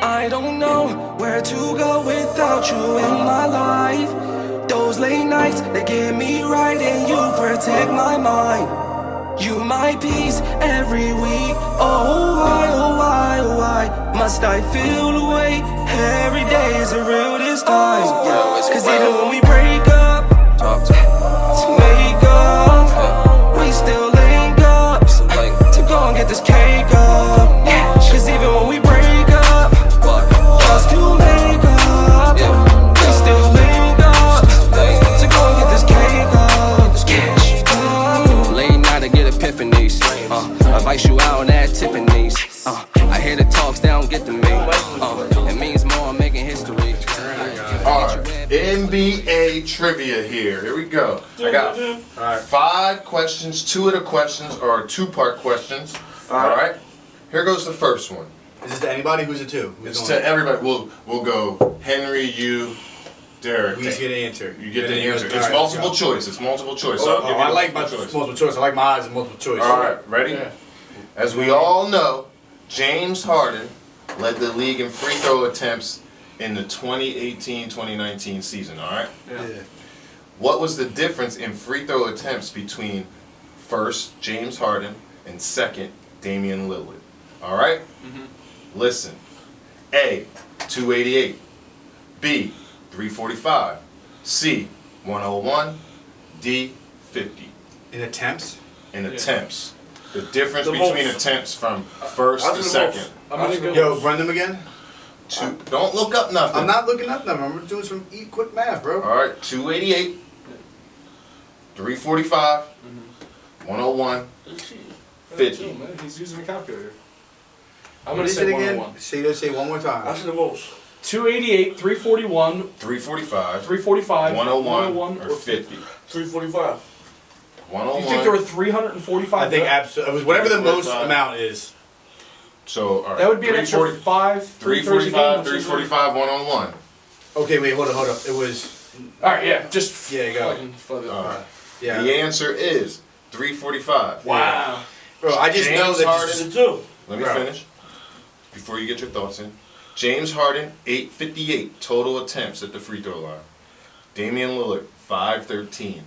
I don't know where to go without you in my life. Those late nights, they get me right and you protect my mind. You my peace every week. Oh why, oh why, oh why must I feel the way every day is a real this time? Cause even when we break up to make up, we still link up to go and get this cake up. Cause even when we break up just to make up, we still link up to go and get this cake up. Late night I get epiphanies. Advice you out at Tiffany's. I hear the talks, they don't get to me. It means more, I'm making history. Alright, NBA trivia here we go. I got 5 questions. 2 of the questions are 2-part questions. Alright, here goes the first one. Is this to anybody? Who's it to? It's to everybody. We'll go Henry, you, Derek. We just get an answer. You get the answer. It's multiple choice. It's multiple choice. So I'll give you I like multiple choice. I like my odds and multiple choice. Alright, ready? Yeah. As we all know, James Harden led the league in free throw attempts in the 2018-2019 season, alright? Yeah. What was the difference in free throw attempts between first James Harden and second Damian Lillard? Alright? Listen. A, 288. B, 345. C, 101. D, 50. In attempts? In attempts. The difference between attempts from first to second. Yo, run them again? Don't look up nothing. I'm not looking up nothing. I'm doing some quick math, bro. Alright, 288. 345. 101. 50. He's using a calculator. I'm gonna say it again. Say one more time. That's the most. 288, 341, 345. 345, 101 or 50. 345. 101. You think there were 345? I think absolutely. It was whatever the most amount is. So, alright. That would be an extra 5. 345, 345, 101. Okay, wait, hold up. It was. Alright, yeah, just. Yeah, go. Alright. Yeah. The answer is 345. Wow. Bro, I just know that. Harden, let me finish before you get your thoughts in. James Harden, 858 total attempts at the free throw line. Damian Lillard, 513.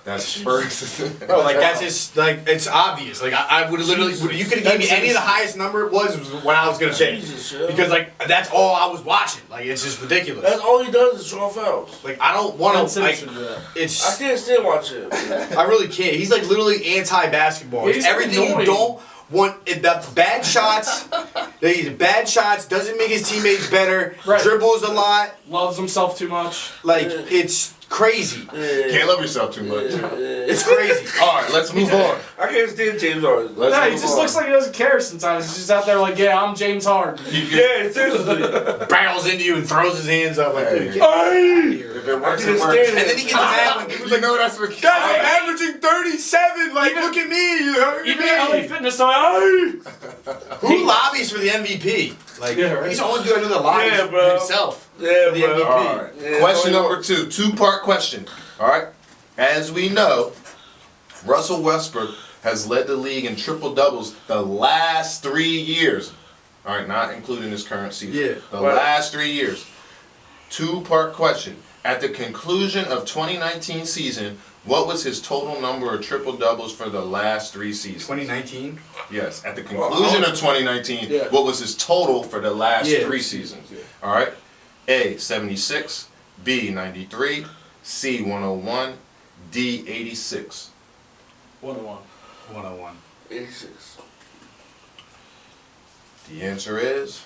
That's Spurs. Bro, like that's just like it's obvious. Like I would have literally, you could have given me any of the highest number it was what I was gonna say. Because like that's all I was watching. Like it's just ridiculous. That's all he does is draw fouls. Like I don't want to. Like, it's. I can't stand watching it. I really can't. He's like literally anti-basketball. It's everything annoying. You don't want. The bad shots. He's bad shots. Doesn't make his teammates better. Right. Dribbles a lot. Loves himself too much. Like it's crazy. Can't love yourself too much. It's crazy. Alright, let's move on. I can't stand James Harden. No, he just looks like he doesn't care sometimes. He's just out there like, yeah, I'm James Harden. Yeah, seriously. Barrels into you and throws his hands up like, If it works, it works. and then he gets mad when people You know that's what guys, I'm averaging 37. Like, look at me. Even at LA Fitness, I'm like, Who lobbies for the MVP? Like, Yeah, right. he's the only dude I know that lobbies Yeah, bro. himself Yeah, for the bro. MVP. Alright. Yeah, Question no, number 2. 2-part question. Alright? As we know, Russell Westbrook has led the league in triple doubles the last 3 years. Alright, not including this current season. Yeah. The last 3 years. 2-part question. At the conclusion of 2019 season, what was his total number of triple doubles for the last 3 seasons? 2019? Yes, at the conclusion of 2019, what was his total for the last 3 seasons? All right. A, 76. B, 93. C, 101. D, 86. 101. 101. 86. The answer is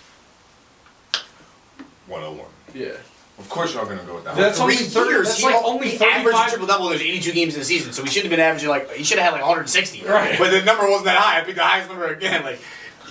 101. Yeah. Of course y'all gonna go with that. That's one. only 30 years. That's like only he averaged 35. triple double. There's 82 games in the season, so he shouldn't have been averaging like he should have had like 160. Right. But the number wasn't that high. I picked the highest number again. Like,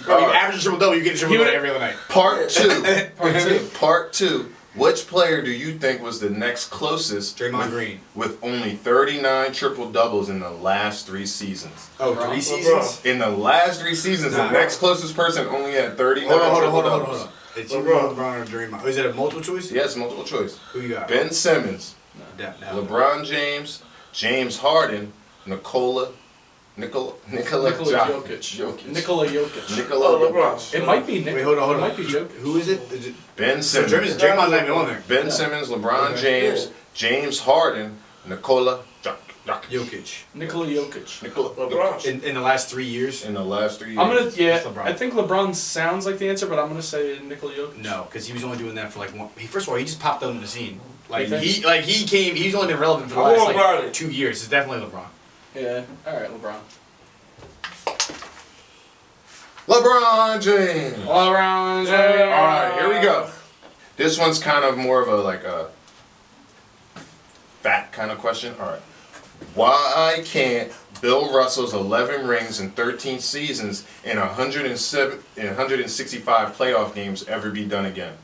bro, you average a triple double, you get a triple double every other night. Part 2. Part 2. Which player do you think was the next closest? Draymond Green. With only 39 triple doubles in the last 3 seasons. Oh, 3 seasons? In the last 3 seasons, the next closest person only had 39 triple doubles. It's LeBron or Draymond. Oh, is it a multiple choice? Yes, multiple choice. Who you got? Ben Simmons, No. LeBron James, James Harden, Nikola Nikola Jokic. Nikola Jokic. Nikola Oh, LeBron. Jokic. It might be Nick. Wait, hold on. It might be Jokic. Who is it? Is it Ben so Simmons. Draymond's not even on there. Ben Simmons, LeBron Okay. James, James Harden, Nikola Jokic. Jokic. Nikola Jokic. Nikola LeBron. In the last 3 years? in the last 3 years. I'm gonna It's LeBron. I think LeBron sounds like the answer, but I'm gonna say Nikola Jokic. No, because he was only doing that for like one. First of all, he just popped out on the scene. Like You think? he came. He's only been relevant for the I'm last going like LeBron. 2 years. It's definitely LeBron. Yeah. All right, LeBron. LeBron James. LeBron James. All right, here we go. This one's kind of more of a fact kind of question. All right. Why can't Bill Russell's 11 rings in 13 seasons and 165 playoff games ever be done again?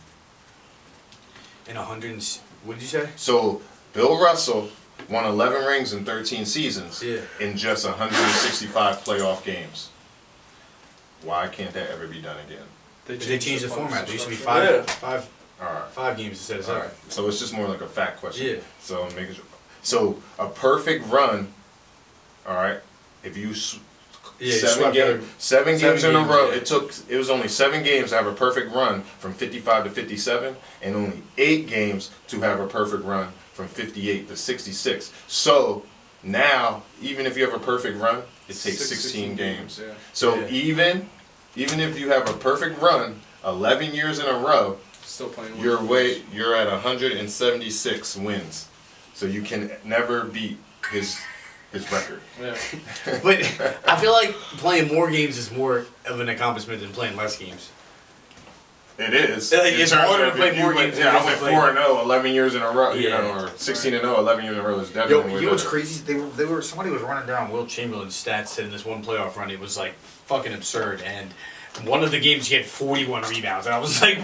In 100. What did you say? So Bill Russell won 11 rings in 13 seasons Yeah. in just 165 playoff games. Why can't that ever be done again? They changed the format. There used to be Yeah. five All right. games instead of All 7. right. So it's just more like a fact question. Yeah. So I'm making sure. So a perfect run. All right. If you Yeah, seven games in a games, row. yeah. It was only 7 games to have a perfect run from 55 to 57, and only 8 games to have a perfect run from 58 to 66. So now, even if you have a perfect run, it takes 16 games. Yeah. So Yeah. even if you have a perfect run 11 years in a row, Still playing. you're at 176 wins. So you can never beat his record. Yeah. But I feel like playing more games is more of an accomplishment than playing less games. It is. Like, In it's terms harder to of play if you more went- games Yeah, than I it went is to play- 4-0, 11 years in a row, you Yeah. know, or 16-0, 11 years in a row is Yo, definitely. you know what's crazy? They were somebody was running down Will Chamberlain's stats in this one playoff run. It was like fucking absurd. And one of the games he had 41 rebounds, and I was like,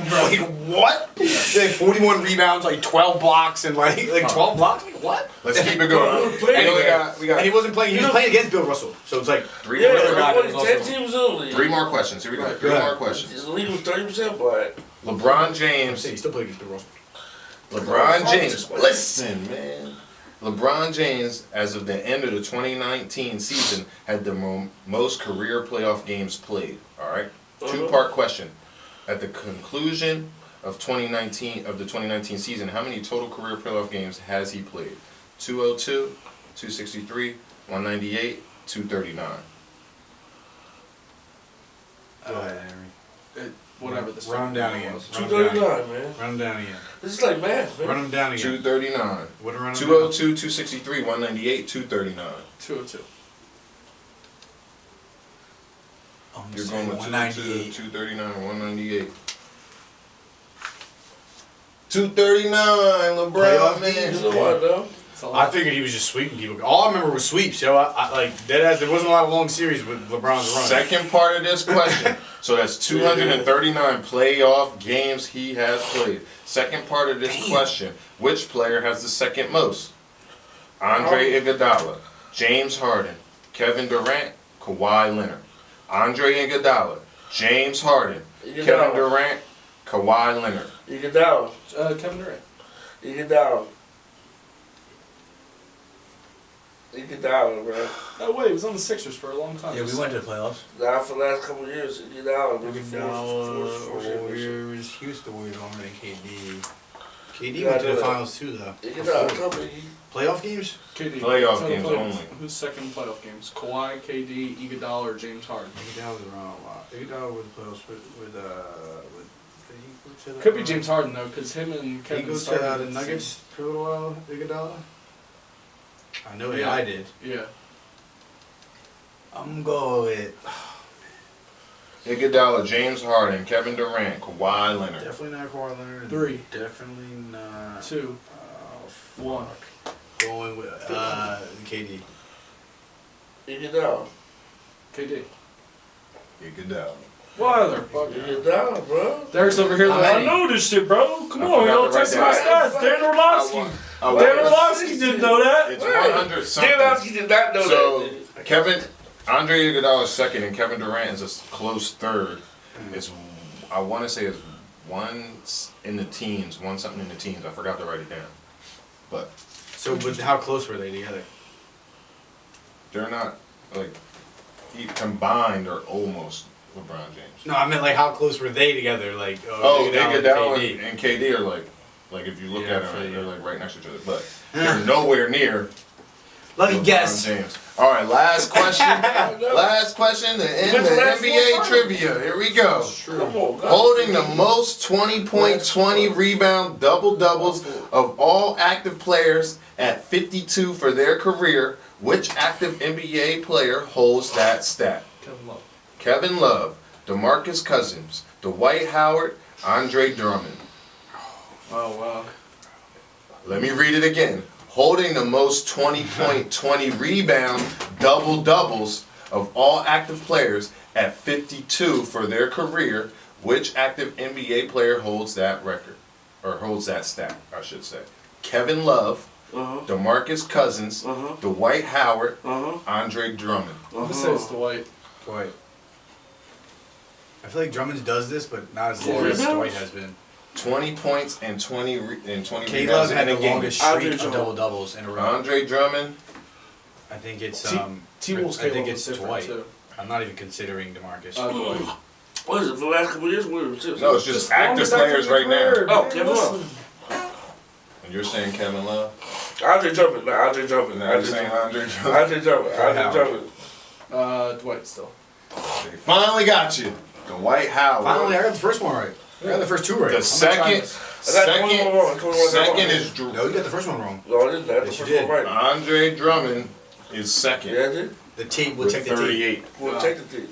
what? He had 41 rebounds, like 12 blocks, and like 12 blocks. Like what? Let's keep it going. Anyway, we got And he wasn't playing. He was playing against Bill Russell. So it's like three Yeah, more. guy LeBron, was 10 also- teams in the league. 3 more questions. Here we go. 3 Go more ahead. questions. His league was 30% black. LeBron I'm James. saying he still played against Bill Russell. LeBron James. Listen, man. LeBron James, as of the end of the 2019 season, had the most career playoff games played. All right. 2-part question. At the conclusion of the 2019 season, how many total career playoff games has he played? 202, 263, 198, 239. Go ahead, Henry. Whatever the Run him down again. 239, man. Run him down again. This is like math, man. Run him down again. 239. What a run him 202, 263, 198, 239. 202. down. You're going with 202, 239, 198. 239, LeBron, Playoff man. You know what, though? That's all I figured he was just sweeping people. All I remember was sweeps, yo. I like dead ass. There wasn't a lot of long series with LeBron's run. Second part of this question. So that's 239 playoff games he has played. Second part of this question. Which player has the second most? Andre Iguodala, James Harden, Kevin Durant, Kawhi Leonard. Andre Iguodala, James Harden, Kevin Durant, Kawhi Leonard. You get down. Kevin Durant. You get down. You get down, bro. No way, he was on the Sixers for a long time. Yeah, we went to the playoffs. Now for the last couple of years, you get down. Four championships. Warriors. He was the Warriors longer than KD. KD Yeah, went to I the know that. finals too, though. You get down. Tell me. Playoff games? KD. Playoff Total games only. Who's second playoff games? Kawhi, KD, Iguodala, or James Harden? Iguodala was around a lot. Iguodala was playoffs with did he go to the, Could be James Harden though, because him and Did he Kevin go to started at the the Nuggets for a little while, Iguodala? I know Yeah. I did. same- Yeah. I'm going with Iguodala, James Harden, Kevin Durant, Kawhi Leonard. definitely not Kawhi Leonard. 3. Definitely not. 2. Oh, 1. Going with KD. You get down. KD. Iguodala. What other You fucker? get down, bro. Derek's over here How like, I many? know this shit, bro. Come I on, you forgot don't to text my write that. stats. Dan Orlovsky. Oh, Dan wait. Orlovsky didn't know that. It's Right. 100 something. J-Lowski did not know So that. Andre Iguodala is second, and Kevin Durant is a close third. It's I want to say it's one in the teens, one something in the teens. I forgot to write it down, but So, but how close were they together? they're not like combined are almost LeBron James. No, I meant like how close were they together? Like Iguodala and KD are like if you look at them, they're like right next to each other, but they're nowhere near. Let me LeBron guess. James. All right, last question. Last question. The end of the NBA trivia. Here we go. Holding the most 20-point, 20-rebound double-doubles of all active players at 52 for their career, which active NBA player holds that stat? Kevin Love, DeMarcus Cousins, Dwight Howard, Andre Drummond. Oh, wow. Let me read it again. Holding the most 20-point, 20-rebound double-doubles of all active players at 52 for their career, which active NBA player holds that record? Or holds that stat, I should say. Kevin Love, DeMarcus Cousins, Dwight Howard, Andre Drummond. I'm going to say it's Dwight. Dwight. I feel like Drummond does this, but not as long as Dwight has been. 20 points and 20 K-Love had the in a game. longest streak of double-doubles in a row. Andre Drummond. I think it's T-Wolves I think it's different, Dwight. too. I'm not even considering DeMarcus. Dwight. What is it, for the last couple of years? What is it? No, it's just active players right now. Oh, Kevin Love. And you're saying Kevin Love? Andre Drummond. No, Andre Drummond. Now you're saying Andre Drummond. Andre Drummond. Andre Drummond. Dwight still. They finally got you. Dwight Howard. Finally, I got the first one right. I got the first two right. The second is Drew. No, you got the first one wrong. No, I didn't. That's Yes, the you first one did. right. Andre Drummond is second. Yeah, I did. The tape, we'll With check the tape. 38. We'll take the tape.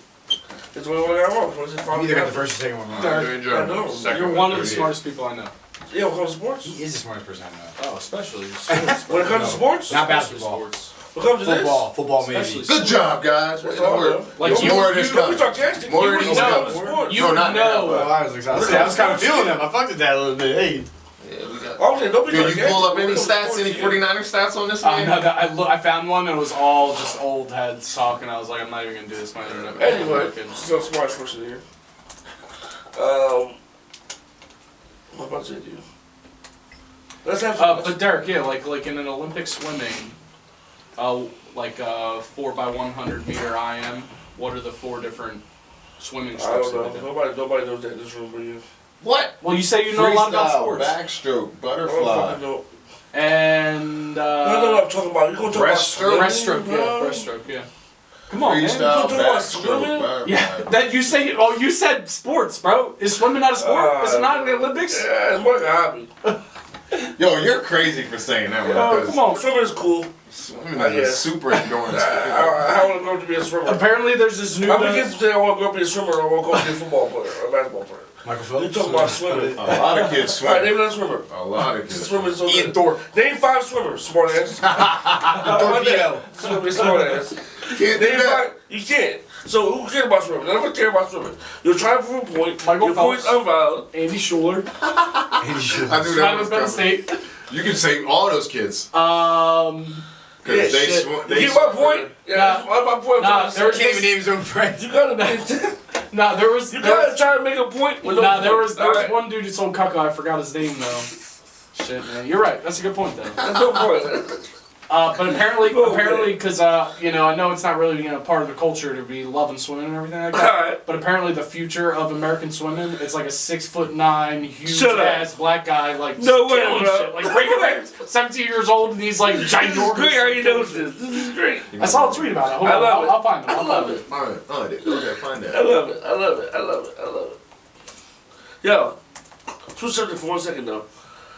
It's what I got wrong. You either got the first or second one wrong. Andre Drummond. I know. Second You're with one of the 38. smartest people I know. Yeah, when it comes to sports. He is the smartest person I know. Oh, especially. When it comes to sports? Not basketball. When it comes to this? Football maybe. Especially Good job, guys. That's all, man. Like, more of this We coming. sarcastic. More You of would these know coming. the sports. You No, not know. now, but- I was kind of feeling them. I fucked at that a little bit. Hey. I'm saying, don't be Can you sarcastic. pull up any When it comes to stats, sports, any yeah. 49er stats on this No, man? I found one and it was all just old heads talking. I was like, I'm not even gonna do this. My internet. Anyway, this is a smart person here. What about to say to you? Let's have some. But Derek, yeah, like in an Olympic swimming, like 4x100 meter IM. What are the 4 different swimming I strokes? don't that they know. do? Nobody knows that in this room but you. What? Well, you say you know a lot about Freestyle, sports. backstroke, I don't butterfly. fucking know. And No, I'm talking about. You gonna talk breaststroke. about breaststroke, bro? yeah, breaststroke, yeah. Come on, man. Freestyle, You talking about backstroke, swimming? butterfly. Yeah, that you say. Oh, you said sports, bro. Is swimming not a sport? Is it not in the Olympics? Yeah, it's more like a hobby. Yo, you're crazy for saying that one. Oh, because come on. Swimming is cool. Swimming I is a guess. super endurance. I want to grow up to be a swimmer. Apparently, there's this new. How many kids say I want to grow up to be a swimmer or I want to go be a football player or a basketball player? Michael You Phelps. talking about swimming. A lot of kids Alright, swim. name another swimmer. A lot of kids Swimming is so Ian good. Thorpe. Name 5 swimmers, smart ass. Torpedo. Swimming, smart ass. Can't do Name that. 5. You can't. So who cares about swimming? None of us care about swimming. You're trying to prove a point. Michael Your point's Phelps. unvalid. Andy Schuler. I knew that Simon was Penn coming. State. You can say all those kids. Yeah, Because they shit. swim. You get my point? Yeah, Nah. that's my point. Nah, there Can't even name his own friends. You gotta be. Nah, there was. You There gotta was try to make a point. With nah, no there was point. one dude who sold Kaka. I forgot his name though. Shit, man. You're right. That's a good point though. That's no point. But apparently, Oh, because I know it's not really part of the culture to be loving swimming and everything like that. Alright. But apparently, the future of American swimming, it's like a 6'9", huge Shut up. ass black guy like No way, killing bro. shit. Like breaking records, 17 years old, and he's like This is ginormous. great how you know this. This is great. I saw a tweet about it. Hold I on, love it. I'll find it. I love it. Alright, okay, find I that. love it. I love it. I love it. I love it. Yo, switch subject for 1 second though.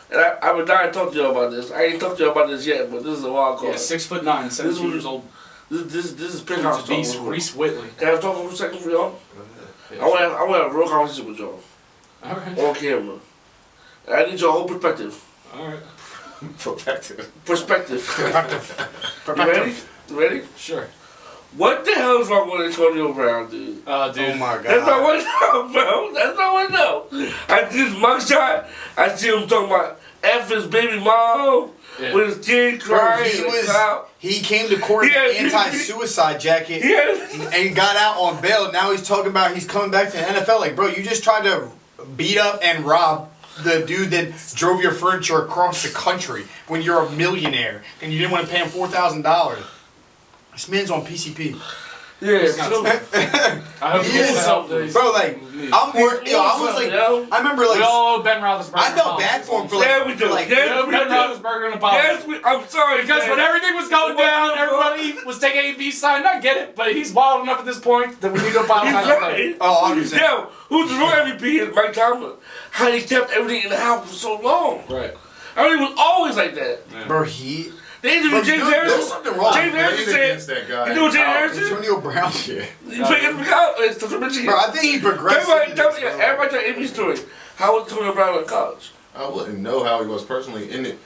And I've been dying to talk to y'all about this. I ain't talked to y'all about this yet, but this is a wild card. Yeah, 6'9", 17 years old. This is Dude's penthouse a talk. beast. Reese Whitley. Can I talk for 1 second for y'all? I want to have a real conversation with y'all All right. on camera. And I need your whole perspective. All right. Protective. Perspective. You ready? You ready? Sure. What the hell is wrong with Antonio Brown, dude? Dude. Oh my god. That's not what I know, bro. That's not what I know. I see his mugshot. I see him talking about F his baby mom Yeah. with his kid Bro, crying. he came to court in Yeah. an anti-suicide jacket Yeah. and got out on bail. Now he's talking about he's coming back to the NFL. Like, bro, you just tried to beat up and rob the dude that drove your furniture across the country when you're a millionaire and you didn't want to pay him $4,000. This man's on PCP. Yeah, He's not so, I hope he He gets is the help that he's. Bro, like, I was like, I remember We like, all owe Ben Roethlisberger. I felt bad for him for like, yeah, we do. like, We Yes, owe we Ben do. Roethlisberger an apology. Yes, I'm sorry. Because man. when everything was going down, everybody was taking A/B sign. I get it, but he's wild enough at this point that we need to He's apologize. right. oh, 100%. Yo, who's the real MVP is Mike Tomlin. How he kept everything in the house for so long. Right. I mean, he was always like that. Bro, he, They interviewed James there's Harrison. something wrong. James Harrison Played against said, that guy. you know what James Harrison? Antonio Brown. Yeah. He played against college. Central Michigan. Bro, I think he progressed. Everybody tell Amy's story. How was Antonio Brown in college? I wouldn't know how he was personally in it,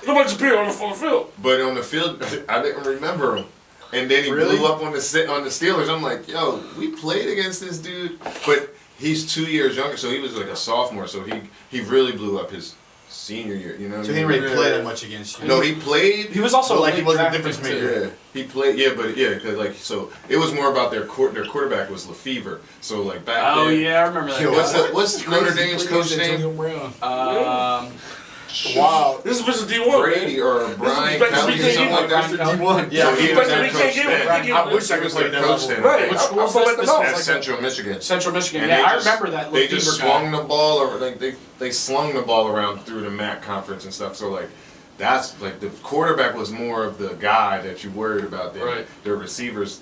Nobody superior on the field. but on the field, I didn't remember him. And then he Really? blew up on the Steelers. I'm like, yo, we played against this dude, but he's 2 years younger, so he was like a sophomore. So he really blew up his senior year. You know, what So I he mean? didn't really play that much against you. No, he played. He was also So, like, late he wasn't a draft difference pick, maker. too. Yeah, he played. Yeah, but yeah, cause like so, it was more about their quarterback was Lefevre. So like back Oh then. yeah, I remember that. Yo, guy. What's Notre Dame's coach name? Wow. This is Mr. D1. Brady or Brian This is Kelly or Brady something like that. D1. Yeah, he was But their we coach can't give him- then. I wish I He could was play their that coach level. then. Right. Which I'm school from is at the this? house. At Central Michigan. Central Michigan. And Yeah, they I just- remember that. They just Lefevre guy. swung the ball, or like they slung the ball around through the MAC conference and stuff. So like, that's like the quarterback was more of the guy that you worried about. Than Right. the receivers,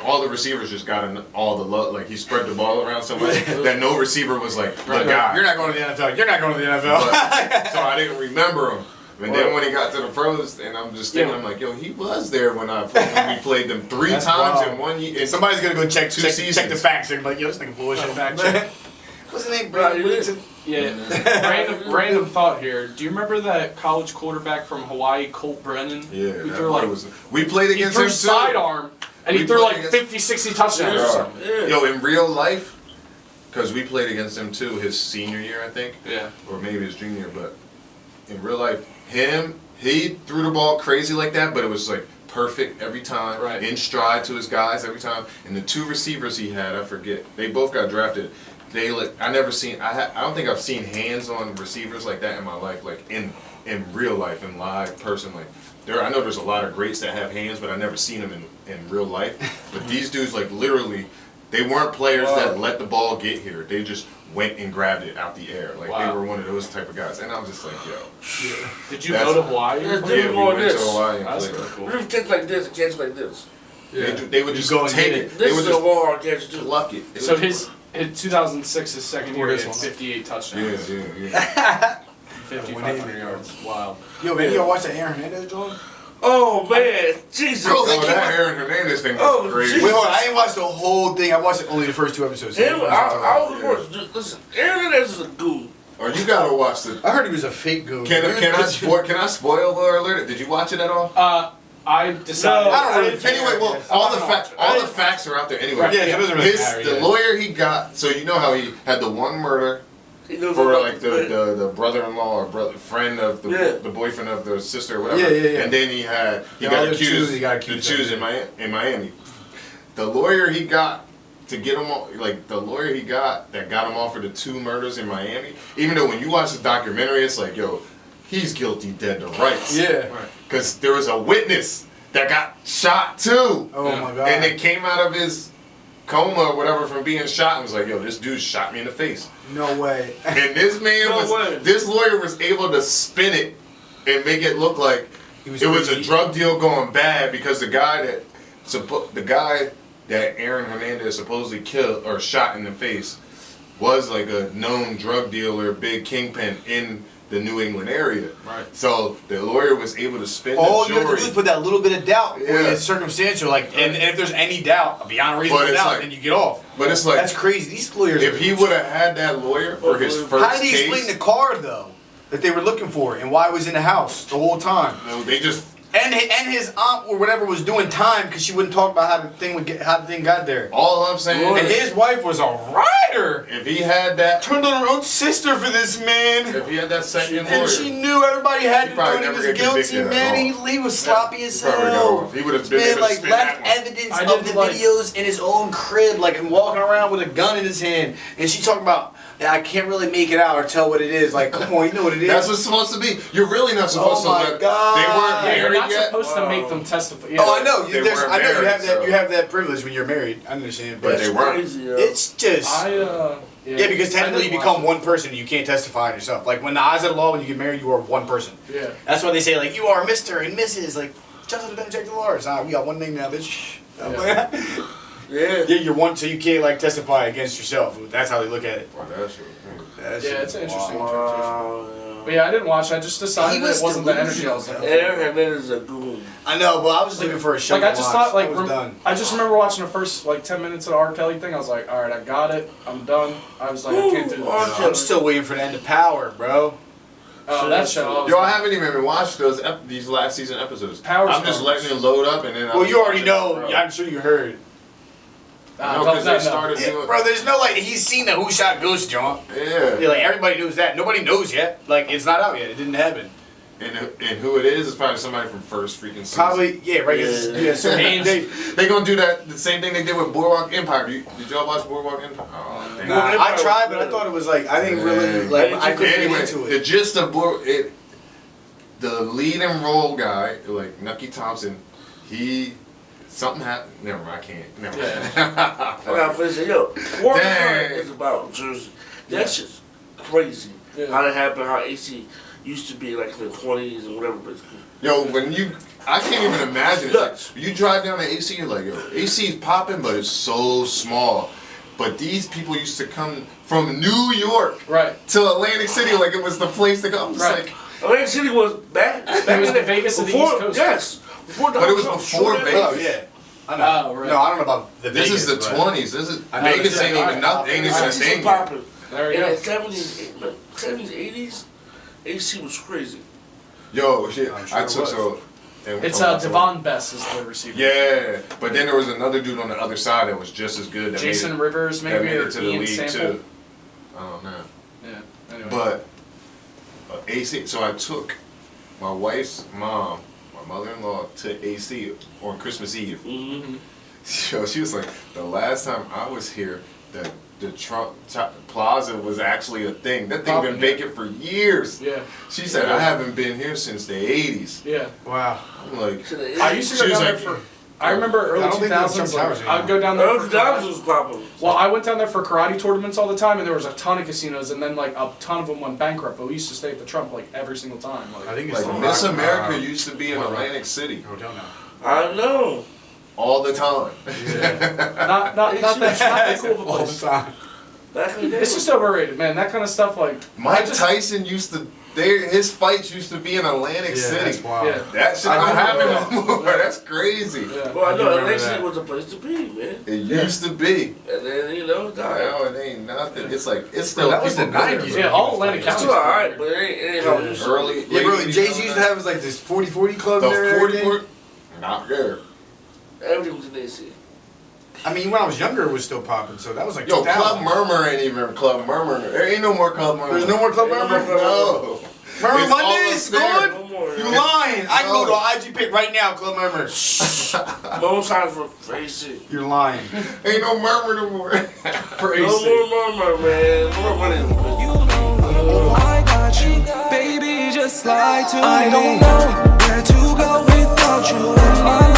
all the receivers just got all the love. Like he spread the ball around so much that no receiver was like the guy. You're not going to the NFL. You're not going to the NFL. But, so I didn't remember him. And then when he got to the pros, and I'm just thinking, I'm like, yo, he was there when we played them three That's times wild. in 1 year. And Somebody's going to go check the seasons. facts. They're like, yo, this nigga bullshit. Fact check. What's his name? Right, Brandon Whittington? Yeah. Random thought here. Do you remember that college quarterback from Hawaii, Colt Brennan? Yeah, Who that threw boy like was. We played he against threw him too. sidearm and he We threw played like against- 50, 60 touchdowns or Yeah. something. Yeah. Yo, in real life, because we played against him too, his senior year, I think, Yeah. or maybe his junior. But in real life, he threw the ball crazy like that, but it was like perfect every time, Right. in stride to his guys every time. And the two receivers he had, I forget, they both got drafted. They like I don't think I've seen hands on receivers like that in my life, like in real life, in live person. Like I know there's a lot of greats that have hands, but I never seen them in real life. But these dudes, like literally, they weren't players that let the ball get here. They just went and grabbed it out the air. Like Wow. they were one of those type of guys. And I was just like, yo. Did you That's- go to Hawaii? Yeah, Yeah, Different we more went to this. Hawaii and That's played. really cool. What if it catch like this and catch like this? They would just go and take get it. This They would is a just war catch too. pluck it. It So was- in 2006, his second year, he this had one. 58 Yeah, touchdowns, yeah. 5,500 yards. Wow. Yo, man, you watch that Aaron Hernandez joint? Oh man, Jesus. Bro, Oh, that Aaron Hernandez thing was Oh, crazy. geez. Wait, hold on. I didn't watch the whole thing. I watched only the first 2 episodes. Him, I was worse. Listen, Aaron Hernandez is a goon. Or you gotta watch the. I heard he was a fake goon. Can I spoil alert? Did you watch it at all? I decided. No, I don't really care. Anyway, well, all the facts are out there anyway. Right. Yeah, it doesn't really matter. The Yeah. lawyer he got, so you know how he had the one murder He knows for about like the the brother-in-law or friend of the boyfriend of the sister or whatever. Yeah. And then he The got other accused. two he got accused the twos of. in Miami. The lawyer he got to get him the lawyer he got that got him off for the 2 murders in Miami. Even though when you watch the documentary, it's like, yo, he's guilty dead to rights. Yeah. Because there was a witness that got shot too. Oh my god. And it came out of his coma or whatever from being shot and was like, yo, this dude shot me in the face. No way. And this man this lawyer was able to spin it and make it look like it was a crazy. drug deal going bad because the guy that Aaron Hernandez supposedly killed or shot in the face was like a known drug dealer, big kingpin in the New England area. Right. So the lawyer was able to spin All the you have to jury. do is put that little bit of doubt when Yeah. it's circumstantial. Like, and if there's any doubt, beyond reasonable But it's doubt, like- then you get off. But it's like, That's crazy. These lawyers. if he would have had that lawyer for his first How did he explain case, the car though that they were looking for and why it was in the house the whole time? no, they just And his aunt or whatever was doing time because she wouldn't talk about how the thing got there. all I'm saying And is his wife was a rider better. If he had that, Turned on her own sister for this man. if he had that second And lawyer, she knew everybody had He to probably know he was never get guilty, convicted at man. all. He was sloppy as He probably got hell. off. He would've This been man able to like spin left that one. evidence I of didn't the like- videos in his own crib, like him walking around with a gun in his hand. And she talking about, "Yeah, I can't really make it out or tell what it is." Like, come on, you know what it is. that's what's supposed to be. You're really not supposed Oh to my let. God. They weren't Yeah, you're married not yet. supposed to make them testify. Yeah. Oh, I know. They There's, weren't I know you married, have that. so- You have that privilege when you're married. I understand, But but they weren't. Crazy, yo. it's just. Yeah, Yeah, because technically you I didn't become watch one person and you can't testify on yourself. Like when the eyes of the law, when you get married, you are one person. it. Yeah. That's why they say like you are Mr. and Mrs. Like Justin didn't check the lawyers. We got one name now, bitch. Yeah. Yeah. Yeah, you're one, so you can't like testify against yourself. That's how they look at it. Wow, that shit was crazy. Yeah, it's an interesting Wow. interpretation. But yeah, I didn't watch it. I just decided He was it wasn't the energy I was delusional. looking for. Aaron Hernandez is a goon. I know, but I was looking for a show. Like I to just watch. thought, like I was done. I just remember watching the first like 10 minutes of the R. Kelly thing. I was like, all right, I got it. I'm done. I was like, I can't do this. R. Kelly. I'm still waiting for the end of Power, bro. Oh, that show. I was Yo, I like, haven't even watched these last season episodes. Power's I'm just garbage. letting it load up and then. Well, you already know. Yeah, I'm sure you heard. No, because they started Yeah, doing. bro, there's no like he's seen the Who Shot Ghost jump. Yeah. Yeah, like everybody knows that. Nobody knows yet. Like it's not out yet. It didn't happen. And who it is probably somebody from first freaking season. Probably, yeah, right. Yeah. Yeah, so They gonna do that the same thing they did with Boardwalk Empire. Did y'all watch Boardwalk Empire? Oh, damn. Nah, I tried, but I thought it was like I didn't really like I couldn't get Anyway, into the it. gist of the lead and role guy, like Nucky Thompson, something happened. Never mind, I can't. Never mind. I gotta finish it. Yo, Warren Dang. is about Jersey. That shit's crazy. Yeah. How that happened, how AC used to be like in the 20s and whatever. But Yo, I can't even imagine. Like, Nuts. you drive down to AC, you're like, yo, AC is popping, but it's so small. But these people used to come from New York Right. to Atlantic City like it was the place to go. I'm just Right. like, Atlantic City was back. It was the Vegas of the before, East Coast. Yes. Before But it was Trump before showed Vegas. up. Oh yeah. I know. Oh, right. No, I don't know about the this Vegas, is the but- 20s. This is I know, Vegas this ain't is- even nothing. Ain't even a 60s thing was yet. popping. There In you the go. 70s, 80s, AC was crazy. Yo, shit. I'm sure I it took was. so. and It's from- Devon Best is the receiver. Yeah, but then there was another dude on the other side that was just as good. That Jason made Rivers it, that maybe made or it to the Ian league Sample. too. I don't know. Yeah. Anyway. But AC. So I took my wife's mom, my mother-in-law, to AC on Christmas Eve. Mm-hmm. So she was like, the last time I was here, the Trump Plaza was actually a thing. That thing Popping, been yeah. vacant for years. Yeah. She said, I haven't been here since the 80s. Yeah. Wow. I'm like, I used to go She was down like- there for. I remember early I don't think there's 2000s. Trump Towers Like, I'd go down there for Early Downs karate. was popping. Well, I went down there for karate tournaments all the time, and there was a ton of casinos, and then like a ton of them went bankrupt. But we used to stay at the Trump like every single time. Like, I think it's like the Miss Rock- America used to be in Rock- Atlantic City hotel now. I know. all the time. not that cool of a All the place. time. Back in the day. It's just overrated, man. That kind of stuff, like Mike I just- Tyson used to. His fights used to be in Atlantic Yeah, City. that's wild. Yeah. That shit I don't remember happen no more. That's crazy. Yeah. Well, I I do know remember Atlantic that. City was a place to be, man. It used to be. And then, you know, died. Now it ain't nothing. It's like it's still. That was the people go there, 90s. bro. Yeah, all Atlantic It's County. still alright, but it ain't how it used to be. Early. Yeah, bro. late Jay-Z used to 80s, have like this 40-40 club the there. and 40 everything. Not there. Everything was in AC. I mean, when I was younger, it was still popping. So that was like Yo, 2000. Club Murmur ain't even Club Murmur. There ain't no more Club Murmur. There's no more Club Ain't no Murmur. more Club No. Murmur It's all Mondays, upstairs. gone. No more. You yo. lying? I can go to No. an IG pic right now, Club Murmur. No time for AC. You're lying. Ain't no Murmur no more. For AC. No more murmur, man. No more money. You know I got you, baby, just lie to me. I don't know where to go without you in my life.